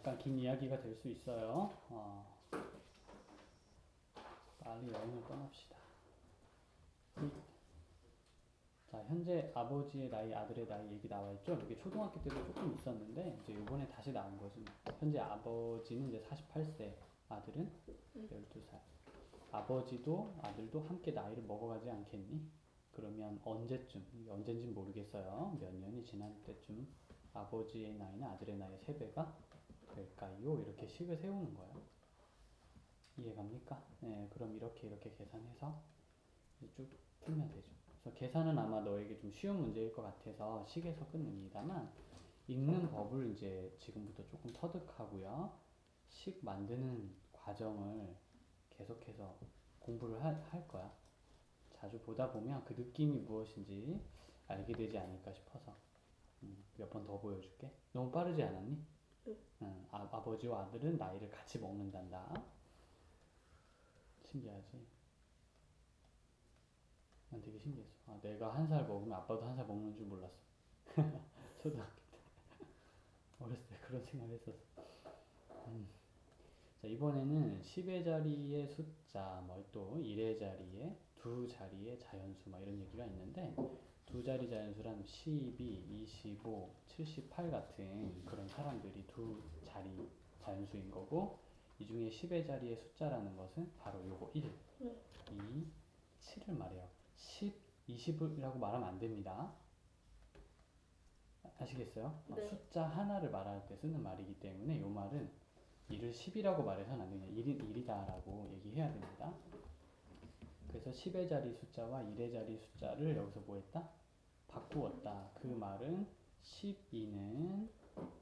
약간 긴 이야기가 될 수 있어요. 빨리 여행을 떠납시다. 자, 현재 아버지의 나이, 아들의 나이 얘기 나와 있죠? 이게 초등학교 때도 조금 있었는데, 이제 이번에 다시 나온 거지. 현재 아버지는 이제 48세, 아들은 12살. 아버지도 아들도 함께 나이를 먹어가지 않겠니? 그러면 언제쯤, 이게 언젠진 모르겠어요. 몇 년이 지난 때쯤 아버지의 나이는 아들의 나이의 3배가 될까요? 이렇게 식을 세우는 거예요. 이해갑니까? 네, 그럼 이렇게 계산해서 쭉 풀면 되죠. 그래서 계산은 아마 너에게 좀 쉬운 문제일 것 같아서 식에서 끝냅니다만, 읽는 법을 이제 지금부터 조금 터득하고요. 식 만드는 과정을 계속해서 공부를 할 거야. 자주 보다 보면 그 느낌이 무엇인지 알게 되지 않을까 싶어서 몇 번 더 보여줄게. 너무 빠르지 않았니? 응. 아버지와 아들은 나이를 같이 먹는단다. 신기하지? 난 되게 신기했어. 내가 1살 먹으면 아빠도 1살 먹는 줄 몰랐어. 초등학교 때. 어렸을 때 그런 생각 했었어. 자, 이번에는 10의 자리의 숫자, 뭐 또 1의 자리에 두 자리의 자연수, 뭐 이런 얘기가 있는데, 두 자리 자연수란 12, 25, 78 같은 그런 사람들이 두 자리 자연수인 거고, 이 중에 10의 자리의 숫자라는 것은 바로 요거 1, 2, 7을 말해요. 10, 20이라고 말하면 안 됩니다. 아시겠어요? 네. 숫자 하나를 말할 때 쓰는 말이기 때문에 이 말은 1을 10이라고 말해서는 안 되냐. 1은 1이다라고 얘기해야 됩니다. 그래서 10의 자리 숫자와 1의 자리 숫자를 여기서 뭐 했다? 바꾸었다. 그 말은 12는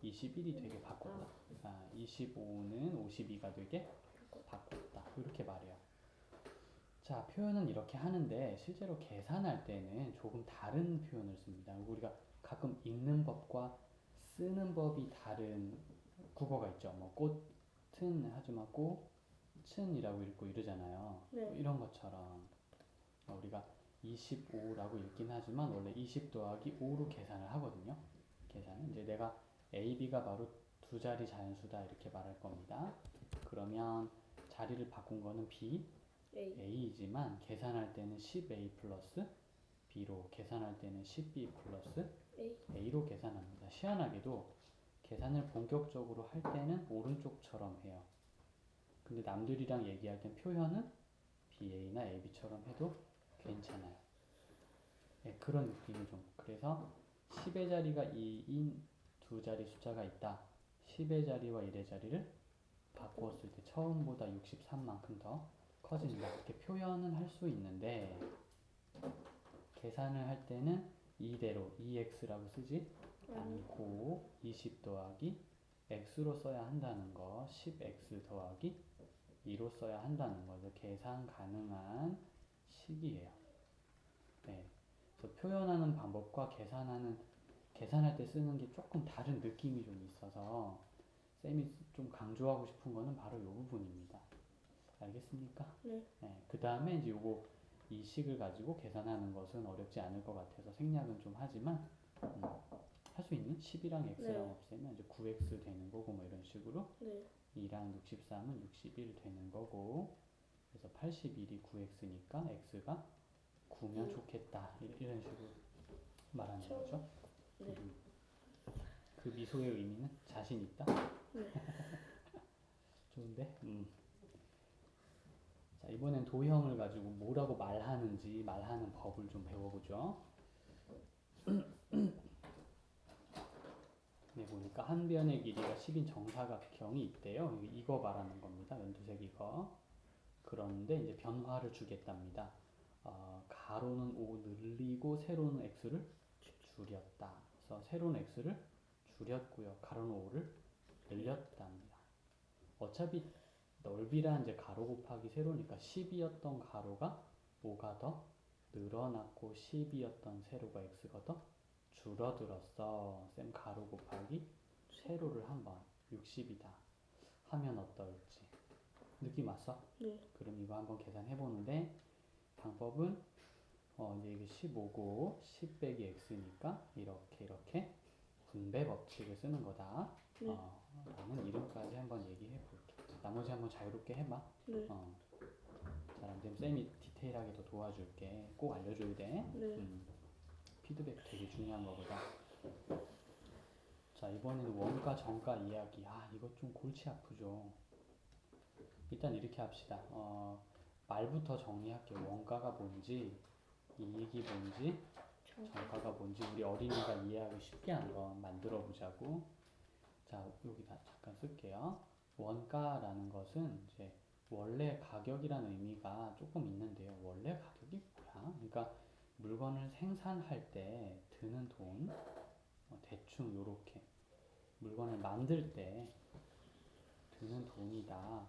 21이 되게 바꿨다. 25는 52가 되게 바꿨다. 이렇게 말해요. 자, 표현은 이렇게 하는데 실제로 계산할 때는 조금 다른 표현을 씁니다. 우리가 가끔 읽는 법과 쓰는 법이 다른 국어가 있죠. 뭐 꽃은 하지만 꽃은이라고 읽고 이러잖아요. 네. 뭐 이런 것처럼 우리가 25라고 읽긴 하지만 원래 20 더하기 5로 계산을 하거든요. 계산은 이제 내가 A, B가 바로 두 자리 자연수다 이렇게 말할 겁니다. 그러면 자리를 바꾼 거는 B, A이지만 계산할 때는 10A 플러스 B로, 계산할 때는 10B 플러스 A로 계산합니다. 희한하게도 계산을 본격적으로 할 때는 오른쪽처럼 해요. 근데 남들이랑 얘기할 땐 표현은 BA나 AB처럼 해도 괜찮아요. 네, 그런 느낌이 좀. 그래서 10의 자리가 2인 두 자리 숫자가 있다. 10의 자리와 1의 자리를 바꾸었을 때 처음보다 63만큼 더 커진다. 이렇게 표현은 할 수 있는데 계산을 할 때는 이대로 EX라고 쓰지 않고 20 더하기 X로 써야 한다는 거, 10X 더하기 2로 써야 한다는 거죠. 계산 가능한 식이에요. 네. 그래서 표현하는 방법과 계산할 때 쓰는 게 조금 다른 느낌이 좀 있어서 쌤이 좀 강조하고 싶은 거는 바로 이 부분입니다. 알겠습니까? 네. 네. 그 다음에 이제 이 식을 가지고 계산하는 것은 어렵지 않을 것 같아서 생략은 좀 하지만 할 수 있는 10이랑 x랑 없애면 이제 9x 되는 거고 뭐 이런 식으로 2랑 63은 61 되는 거고 그래서 81이 9x니까 x가 9면 좋겠다 이런 식으로 말하는 거죠. 네. 그 미소의 의미는 자신 있다. 좋은데? 자, 이번엔 도형을 가지고 뭐라고 말하는지 말하는 법을 좀 배워보죠. 네, 보니까 한 변의 길이가 10인 정사각형이 있대요. 이거 말하는 겁니다. 연두색 이거. 그런데 이제 변화를 주겠답니다. 가로는 5 늘리고 세로는 x를 줄였다. 그래서 세로는 x를 줄였고요. 가로는 5를 늘렸답니다. 어차피 넓이란 이제 가로 곱하기 세로니까 10이었던 가로가 5가 더 늘어났고 10이었던 세로가 x가 더 줄어들었어. 쌤 가로 곱하기 세로를 한번 60이다 하면 어떨지 느낌 왔어? 네. 그럼 이거 한번 계산해 보는데 방법은 이제 이게 15고 10 빼기 x니까 이렇게 분배 법칙을 쓰는 거다. 라는 이름 여기까지 한번 얘기해 볼게. 나머지 한번 자유롭게 해봐. 네. 잘 안 되면 쌤이 디테일하게 더 도와줄게. 꼭 알려줘야 돼. 네. 피드백 되게 중요한 거보다. 자, 이번에는 원가 정가 이야기. 이거 좀 골치 아프죠. 일단 이렇게 합시다. 말부터 정리할게요. 원가가 뭔지, 이익이 뭔지, 정가가 뭔지 우리 어린이가 이해하기 쉽게 한번 만들어 보자고. 자, 여기다 잠깐 쓸게요. 원가라는 것은 이제 원래 가격이라는 의미가 조금 있는데요. 원래 가격이 뭐야? 그러니까 물건을 생산할 때 드는 돈, 대충 요렇게 물건을 만들 때 드는 돈이다.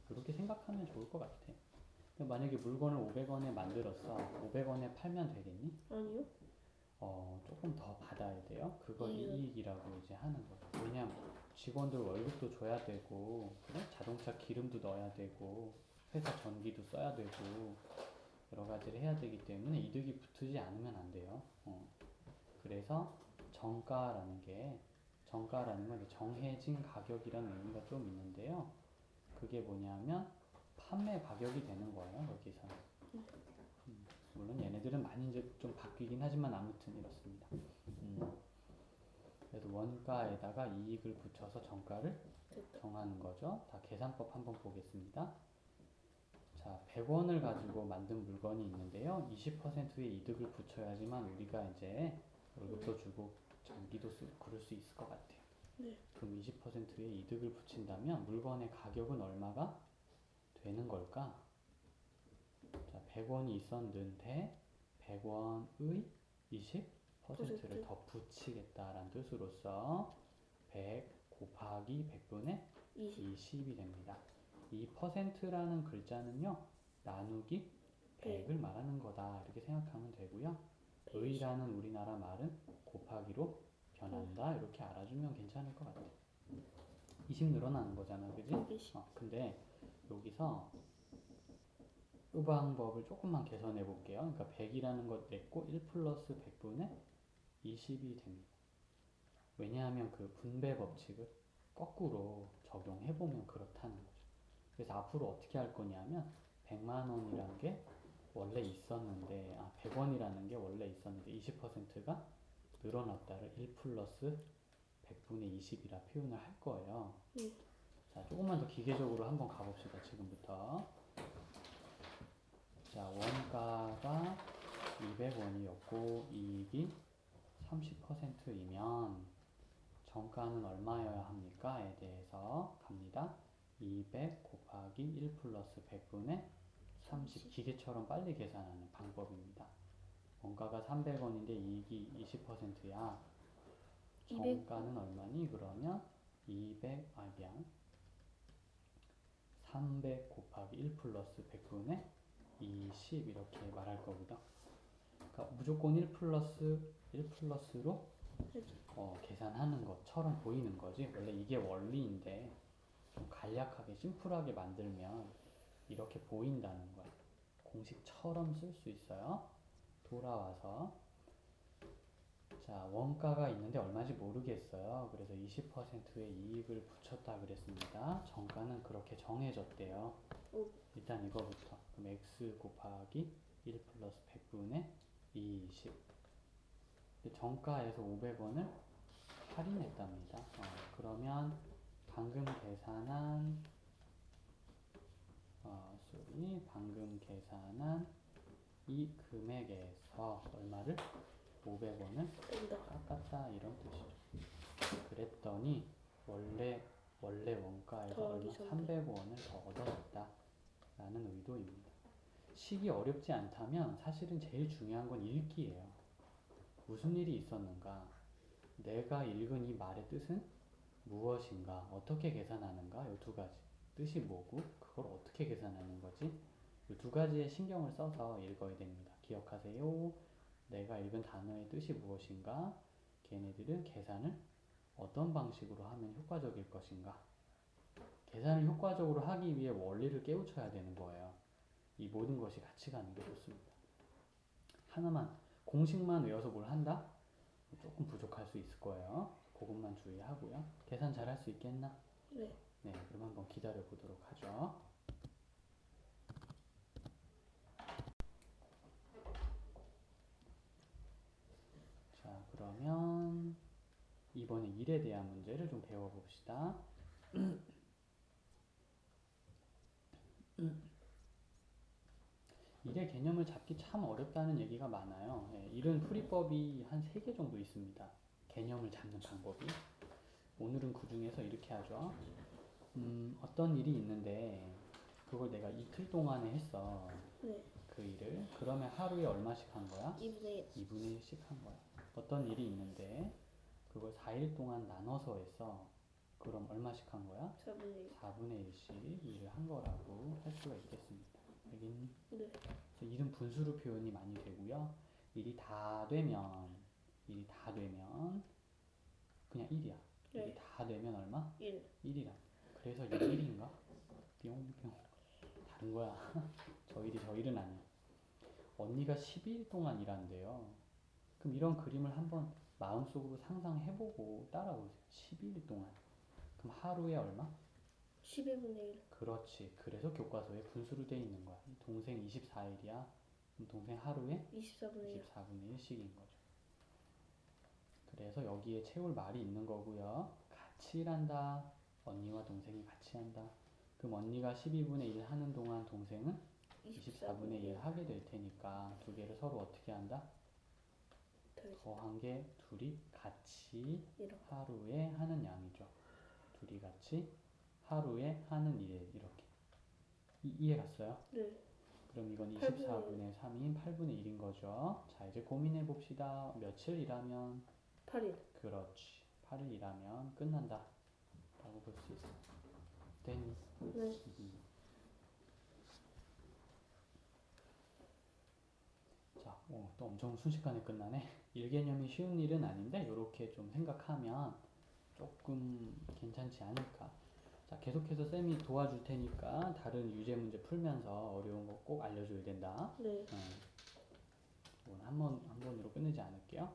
그렇게 생각하면 좋을 것 같아. 만약에 물건을 500원에 만들었어. 500원에 팔면 되겠니? 아니요. 조금 더 받아야 돼요. 그걸 이익. 이익이라고 이제 하는 거예요. 왜냐면 직원들 월급도 줘야 되고, 그래? 자동차 기름도 넣어야 되고, 회사 전기도 써야 되고, 여러 가지를 해야 되기 때문에 이득이 붙지 않으면 안 돼요. 그래서 정가라는 건 정해진 가격이라는 의미가 좀 있는데요. 그게 뭐냐면 판매 가격이 되는 거예요. 여기서. 물론 얘네들은 많이 이제 좀 바뀌긴 하지만 아무튼 이렇습니다. 그래서 원가에다가 이익을 붙여서 정가를 정하는 거죠. 자, 계산법 한번 보겠습니다. 자, 100원을 가지고 만든 물건이 있는데요. 20%의 이득을 붙여야지만 우리가 이제 월급도 주고 전기도 쓰고 그럴 수 있을 것 같아요. 네. 그럼 20%의 이득을 붙인다면 물건의 가격은 얼마가 되는 걸까? 자, 100원이 있었는데 100원의 20%를 더 붙이겠다라는 뜻으로서 100 곱하기 100분의 20이 됩니다. 이 퍼센트라는 글자는요, 나누기 100을 말하는 거다 이렇게 생각하면 되고요. 의라는 우리나라 말은 곱하기로 변한다 이렇게 알아주면 괜찮을 것 같아요. 20 늘어나는 거잖아, 그지? 근데 여기서 이 방법을 조금만 개선해 볼게요. 그러니까 100이라는 것 냈고 1 플러스 100분의 20이 됩니다. 왜냐하면 그 분배 법칙을 거꾸로 적용해 보면 그렇다는 거죠. 그래서 앞으로 어떻게 할 거냐면 100만 원이라는 게 원래 있었는데 100원이라는 게 원래 있었는데 20%가 늘어났다를 1 플러스 100분의 20이라 표현을 할 거예요. 자, 조금만 더 기계적으로 한번 가봅시다. 지금부터. 자, 원가가 200원이었고 이익이 30%이면 정가는 얼마여야 합니까?에 대해서 갑니다. 200 곱하기 1 플러스 100분의 30. 기계처럼 빨리 계산하는 방법입니다. 원가가 300원인데 이익이 20%야. 정가는 얼마니? 그러면 300 곱하기 1 플러스 100분의 20 이렇게 말할 거거든. 그러니까 무조건 1 플러스로 계산하는 것처럼 보이는 거지. 원래 이게 원리인데 좀 간략하게 심플하게 만들면 이렇게 보인다는 거야. 공식처럼 쓸 수 있어요. 돌아와서 자, 원가가 있는데 얼마인지 모르겠어요. 그래서 20%의 이익을 붙였다 그랬습니다. 정가는 그렇게 정해졌대요. 일단 이거부터. 그럼 x 곱하기 1 플러스 100분의 20. 정가에서 500원을 할인했답니다. 그러면 방금 계산한 이 금액에서 얼마를? 500원을 깎았다 이런 뜻이죠. 그랬더니 원래 원가에서 얼마? 300원을 더 얻어냈다 라는 의도입니다. 식이 어렵지 않다면 사실은 제일 중요한 건 읽기예요. 무슨 일이 있었는가? 내가 읽은 이 말의 뜻은 무엇인가? 어떻게 계산하는가? 이 두 가지. 뜻이 뭐고 그걸 어떻게 계산하는 거지? 이 두 가지에 신경을 써서 읽어야 됩니다. 기억하세요. 내가 읽은 단어의 뜻이 무엇인가? 걔네들은 계산을 어떤 방식으로 하면 효과적일 것인가? 계산을 효과적으로 하기 위해 원리를 깨우쳐야 되는 거예요. 이 모든 것이 같이 가는 게 좋습니다. 하나만 공식만 외워서 뭘 한다? 조금 부족할 수 있을 거예요. 그것만 주의하고요. 계산 잘 할 수 있겠나? 네. 네, 그럼 한번 기다려 보도록 하죠. 자, 그러면 이번에 일에 대한 문제를 좀 배워봅시다. 일의 개념을 잡기 참 어렵다는 얘기가 많아요. 예, 일은 풀이법이 한 3개 정도 있습니다. 개념을 잡는 방법이. 오늘은 그 중에서 이렇게 하죠. 어떤 일이 있는데 그걸 내가 이틀 동안에 했어. 네. 그 일을. 그러면 하루에 얼마씩 한 거야? 2분의 2분의 1씩 한 거야. 어떤 일이 있는데 그걸 4일 동안 나눠서 했어. 그럼 얼마씩 한 거야? 4분의 1. 4분의 1씩 일을 한 거라고 할 수가 있겠습니다. 알겠니? 네. 그래서 일은 분수로 표현이 많이 되고요. 일이 다 되면 그냥 1이야. 일이 네. 다 되면 얼마? 1. 1이라. 그래서 이게 1인가? 뿅뿅. 다른 거야. 저 일이 저 일은 아니야. 언니가 12일 동안 일한대요. 그럼 이런 그림을 한번 마음속으로 상상해보고 따라오세요. 12일 동안. 그럼 하루에 얼마? 11분의 1. 그렇지. 그래서 교과서에 분수로 돼 있는 거야. 동생 24일이야. 그럼 동생 하루에 24분의 1. 24분의 1씩인 거죠. 그래서 여기에 채울 말이 있는 거고요. 같이 일한다. 언니와 동생이 같이 한다. 그럼 언니가 12분의 1 하는 동안 동생은 24분의 1 하게 될 테니까 두 개를 서로 어떻게 한다? 더한 게 둘이 같이 하루에 하는 양이죠. 둘이 같이 하루에 하는 일 이렇게. 이해 갔어요? 네. 그럼 이건 24분의 3인 8분의 1인 거죠. 자, 이제 고민해 봅시다. 며칠 일하면? 8일. 그렇지. 8일 일하면 끝난다. 라고 볼 수 있어. 됐니? 네. 자, 또 엄청 순식간에 끝나네. 일 개념이 쉬운 일은 아닌데 이렇게 좀 생각하면 조금 괜찮지 않을까. 자, 계속해서 쌤이 도와줄 테니까 다른 유제 문제 풀면서 어려운 거 꼭 알려줘야 된다. 네. 이건 한 번으로 끝내지 않을게요.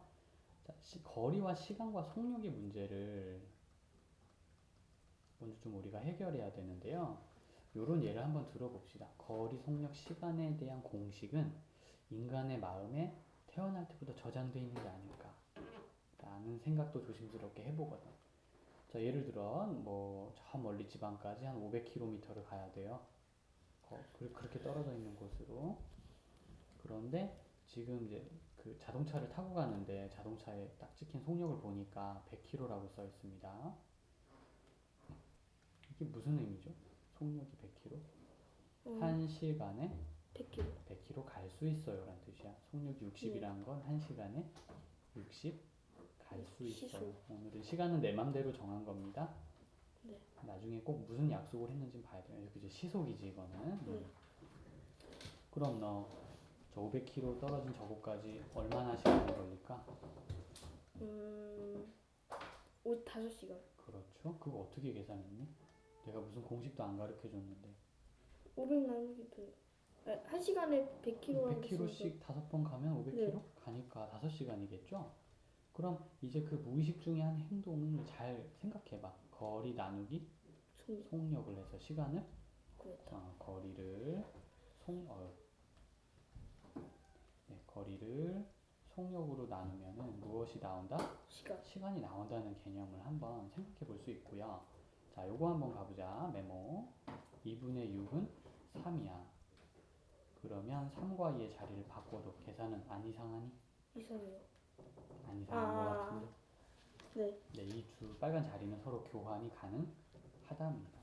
자, 거리와 시간과 속력의 문제를 먼저 좀 우리가 해결해야 되는데요. 요런 예를 한번 들어봅시다. 거리, 속력, 시간에 대한 공식은 인간의 마음에 태어날 때부터 저장되어 있는 게 아닐까 라는 생각도 조심스럽게 해보거든. 자, 예를 들어 뭐 저 멀리 지방까지 한 500km를 가야 돼요. 그렇게 떨어져 있는 곳으로. 그런데 지금 이제 그 자동차를 타고 가는데 자동차에 딱 찍힌 속력을 보니까 100km라고 써 있습니다. 이게 무슨 의미죠? 속력이 100km? 1시간에 100km. 100km 갈 수 있어요 라는 뜻이야. 속력이 60이라는 건 1시간에 60 갈 수 있어요. 오늘은 시간은 내 맘대로 정한 겁니다. 네. 나중에 꼭 무슨 약속을 했는지 봐야 돼요. 그죠? 시속이지 이거는. 네. 그럼 너 저 500km 떨어진 저곳까지 얼마나 시간이 걸릴까? 5시간. 그렇죠. 그거 어떻게 계산했니? 내가 무슨 공식도 안 가르쳐 줬는데. 500 나누기 1시간에 100km 100km씩 5번 가면 500km? 네. 가니까 5시간이겠죠? 그럼 이제 그 무의식 중에 한 행동을 잘 생각해봐. 거리 나누기 속력을 해서 시간을 거리를 거리를 속력으로 나누면은 무엇이 나온다? 시간이 나온다는 개념을 한번 생각해 볼 수 있고요. 자, 요거 한번 가보자. 메모. 2분의 6은 3이야. 그러면 3과 2의 자리를 바꿔도 계산은 안 이상하니? 이상해요. 안 이상한 것 같은데? 네. 네, 이 두 빨간 자리는 서로 교환이 가능하답니다.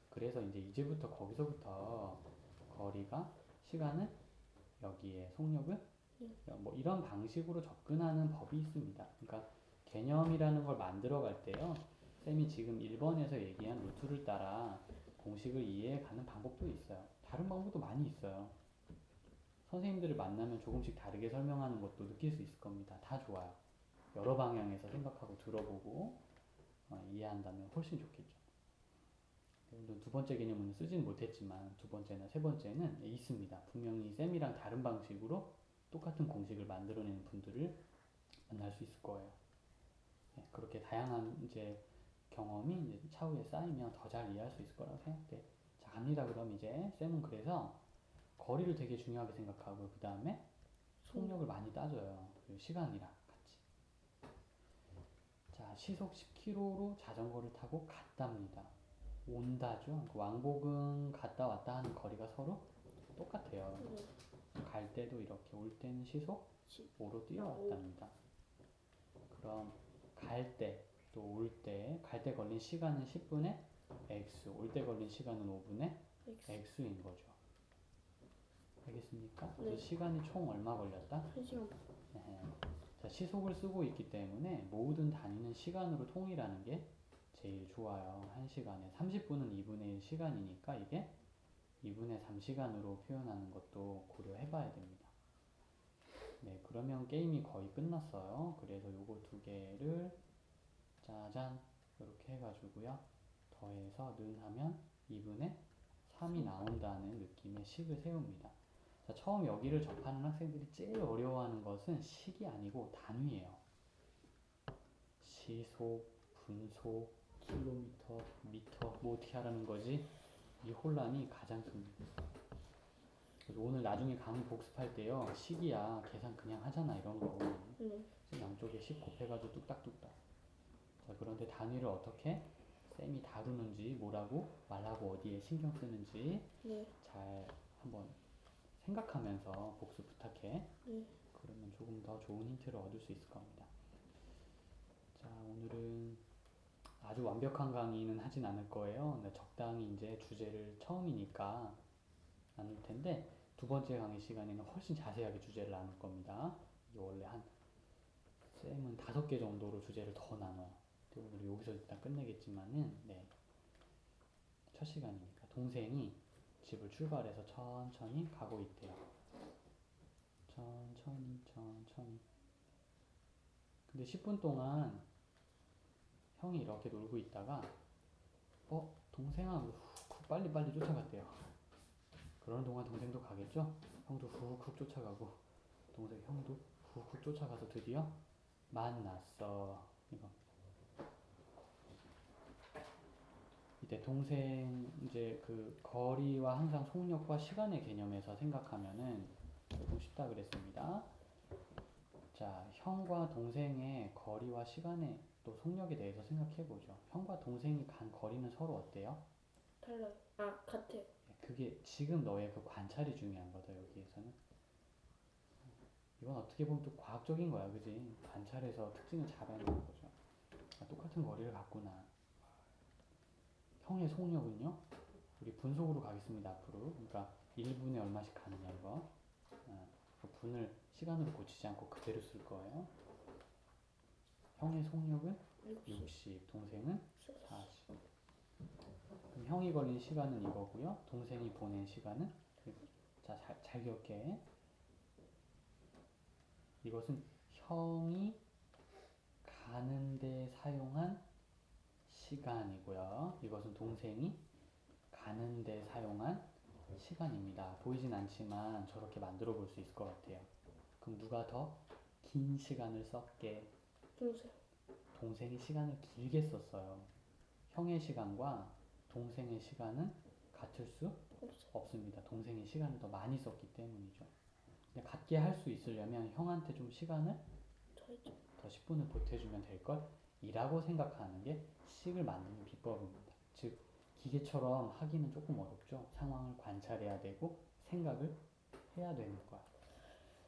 그래서 이제부터 거기서부터 거리가 시간은 여기에 속력은 뭐 이런 방식으로 접근하는 법이 있습니다. 그러니까 개념이라는 걸 만들어 갈 때요. 쌤이 지금 1번에서 얘기한 루트를 따라 공식을 이해해 가는 방법도 있어요. 다른 방법도 많이 있어요. 선생님들을 만나면 조금씩 다르게 설명하는 것도 느낄 수 있을 겁니다. 다 좋아요. 여러 방향에서 생각하고 들어보고 이해한다면 훨씬 좋겠죠. 물론 두 번째 개념은 쓰지는 못했지만 두 번째나 세 번째는 있습니다. 분명히 쌤이랑 다른 방식으로 똑같은 공식을 만들어내는 분들을 만날 수 있을 거예요. 그렇게 다양한 이제 경험이 이제 차후에 쌓이면 더 잘 이해할 수 있을 거라고 생각돼. 자, 갑니다. 그럼 이제 쌤은 그래서 거리를 되게 중요하게 생각하고 그 다음에 속력을 많이 따져요. 그리고 시간이랑 같이. 자, 시속 10km로 자전거를 타고 갔답니다. 온다죠. 그 왕복은 갔다 왔다 하는 거리가 서로 똑같아요. 네. 갈 때도 이렇게 올 때는 시속 5로 뛰어왔답니다. 그럼 갈 때 또 올 때, 갈 때 걸린 시간은 10분에 x, 올 때 걸린 시간은 5분에 x인 거죠. 알겠습니까? 네. 그래서 시간이 총 얼마 걸렸다? 1시간 반. 네. 자, 시속을 쓰고 있기 때문에 모든 단위는 시간으로 통일하는 게 제일 좋아요. 1시간에 30분은 2분의 1 시간이니까 이게 2분의 3시간으로 표현하는 것도 고려해 봐야 됩니다. 네, 그러면 게임이 거의 끝났어요. 그래서 요거 두 개를 짜잔 이렇게 해가지고요. 더해서 는 하면 2분의 3이 나온다는 느낌의 식을 세웁니다. 자, 처음 여기를 접하는 학생들이 제일 어려워하는 것은 식이 아니고 단위예요. 시속, 분속, 킬로미터, 미터 뭐 어떻게 하라는 거지? 이 혼란이 가장 큽니다. 그래서 오늘 나중에 강의 복습할 때요. 식이야 계산 그냥 하잖아 이런 거. 네. 양쪽에 10 곱해가지고 뚝딱뚝딱. 자, 그런데 단위를 어떻게 쌤이 다루는지 뭐라고 말하고 어디에 신경 쓰는지 네. 잘 한번 생각하면서 복습 부탁해. 네. 그러면 조금 더 좋은 힌트를 얻을 수 있을 겁니다. 자, 오늘은 아주 완벽한 강의는 하진 않을 거예요. 근데 적당히 이제 주제를 처음이니까 나눌 텐데 두 번째 강의 시간에는 훨씬 자세하게 주제를 나눌 겁니다. 이게 원래 한 쌤은 5개 정도로 주제를 더 나눠요. 오늘 여기서 일단 끝내겠지만은 네. 첫 시간이니까 동생이 집을 출발해서 천천히 가고 있대요. 천천히. 근데 10분 동안 형이 이렇게 놀고 있다가 동생아 훅 빨리 쫓아갔대요. 그러는 동안 동생도 가겠죠? 형도 훅 쫓아가고 형도 훅 쫓아가서 드디어 만났어. 이거. 이때 동생 이제 그 거리와 항상 속력과 시간의 개념에서 생각하면은 조금 쉽다 그랬습니다. 자, 형과 동생의 거리와 시간의 또 속력에 대해서 생각해 보죠. 형과 동생이 간 거리는 서로 어때요? 달라요. 아, 같아요. 그게 지금 너의 그 관찰이 중요한 거다 여기에서는. 이건 어떻게 보면 또 과학적인 거야, 그지? 관찰해서 특징을 잡아내는 거죠. 똑같은 거리를 갔구나. 형의 속력은요? 우리 분속으로 가겠습니다 앞으로. 그러니까 1분에 얼마씩 가느냐 이거. 그 분을 시간으로 고치지 않고 그대로 쓸 거예요. 형의 속력은 60, 동생은 40. 그럼 형이 걸린 시간은 이거고요. 동생이 보낸 시간은 자, 잘 기억해. 이것은 형이 가는데 사용한 시간이고요. 이것은 동생이 가는데 사용한 시간입니다. 보이진 않지만 저렇게 만들어 볼 수 있을 것 같아요. 그럼 누가 더 긴 시간을 썼게? 동생. 동생이 시간을 길게 썼어요. 형의 시간과 동생의 시간은 같을 수 없습니다. 동생이 시간을 더 많이 썼기 때문이죠. 근데 같게 할 수 있으려면 형한테 좀 시간을 더 10분을 보태주면 될걸? 이라고 생각하는 게 식을 만드는 비법입니다. 즉 기계처럼 하기는 조금 어렵죠. 상황을 관찰해야 되고 생각을 해야 되는 거야.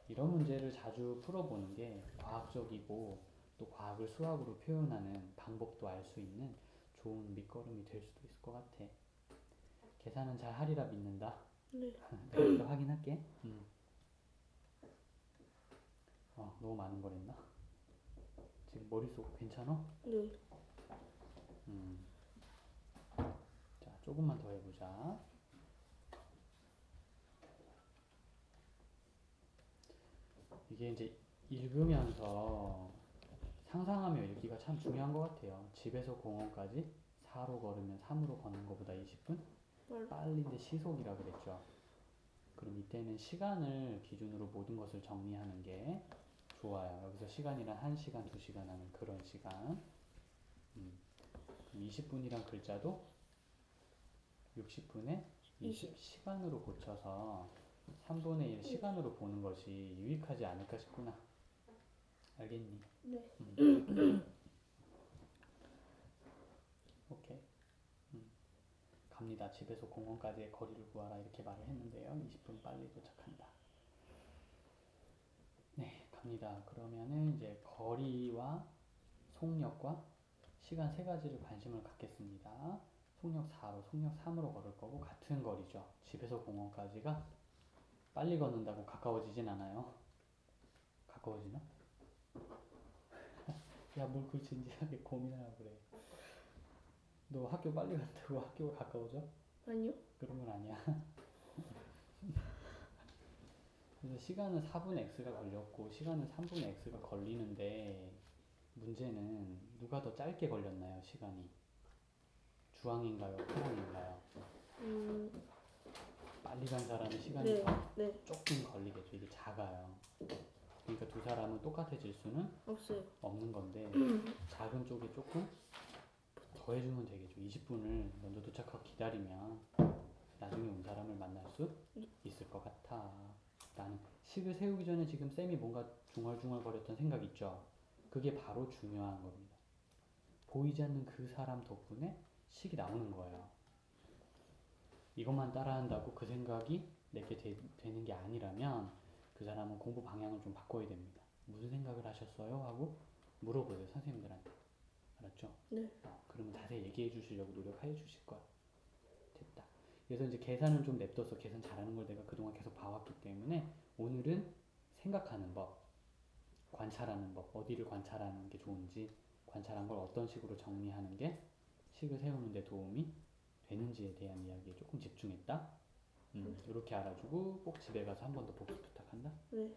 이런 문제를 자주 풀어보는 게 과학적이고 또 과학을 수학으로 표현하는 방법도 알 수 있는 좋은 밑거름이 될 수도 있을 것 같아. 계산은 잘 하리라 믿는다. 네. 내가 또 확인할게. 너무 많은 거랬나? 지금 머릿속 괜찮아? 네. 자, 조금만 더 해보자. 이게 이제 읽으면서 상상하며 읽기가 참 중요한 것 같아요. 집에서 공원까지 4로 걸으면 3으로 걷는 것보다 20분 빠른데 시속이라 그랬죠. 그럼 이때는 시간을 기준으로 모든 것을 정리하는 게 좋아요. 여기서 시간이란 1시간, 2시간 하는 그런 시간. 20분이란 글자도 60분에 20 시간으로 고쳐서 3분의 1 시간으로 보는 것이 유익하지 않을까 싶구나. 알겠니? 네. 오케이. 갑니다. 집에서 공원까지의 거리를 구하라 이렇게 말을 했는데요. 20분 빨리 도착한다. 네, 갑니다. 그러면은 이제 거리와 속력과 시간 세 가지를 관심을 갖겠습니다. 속력 4로, 속력 3으로 걸을 거고 같은 거리죠. 집에서 공원까지가 빨리 걷는다고 가까워지진 않아요. 가까워지나? 야, 뭘 그걸 진지하게 고민하고 그래. 너 학교 빨리 간다고 학교가 가까워져? 아니요. 그런 건 아니야. 그래서 시간은 4분의 x가 걸렸고 시간은 3분의 x가 걸리는데 문제는 누가 더 짧게 걸렸나요? 시간이 주황인가요? 파랑인가요? 음, 빨리 간 사람은 시간이 네. 더 네. 조금 걸리겠죠. 이게 작아요. 그러니까 두 사람은 똑같아질 수는 없어요. 없는 건데 작은 쪽에 조금 더 해주면 되겠죠. 20분을 먼저 도착하고 기다리면 나중에 온 사람을 만날 수 있을 것 같아. 나는 식을 세우기 전에 지금 쌤이 뭔가 중얼중얼거렸던 생각 있죠. 그게 바로 중요한 겁니다. 보이지 않는 그 사람 덕분에 식이 나오는 거예요. 이것만 따라한다고 그 생각이 내게 되는 게 아니라면 그 사람은 공부 방향을 좀 바꿔야 됩니다. 무슨 생각을 하셨어요? 하고 물어보세요. 선생님들한테. 알았죠? 네. 그러면 자세히 얘기해 주시려고 노력해 주실 거야. 됐다. 그래서 이제 계산은 좀 냅둬서 계산 잘하는 걸 내가 그동안 계속 봐왔기 때문에 오늘은 생각하는 법, 관찰하는 법, 어디를 관찰하는 게 좋은지, 관찰한 걸 어떤 식으로 정리하는 게 식을 세우는 데 도움이 되는지에 대한 이야기에 조금 집중했다. 이렇게 알아주고 꼭 집에 가서 한 번 더 복습 부탁한다. 네.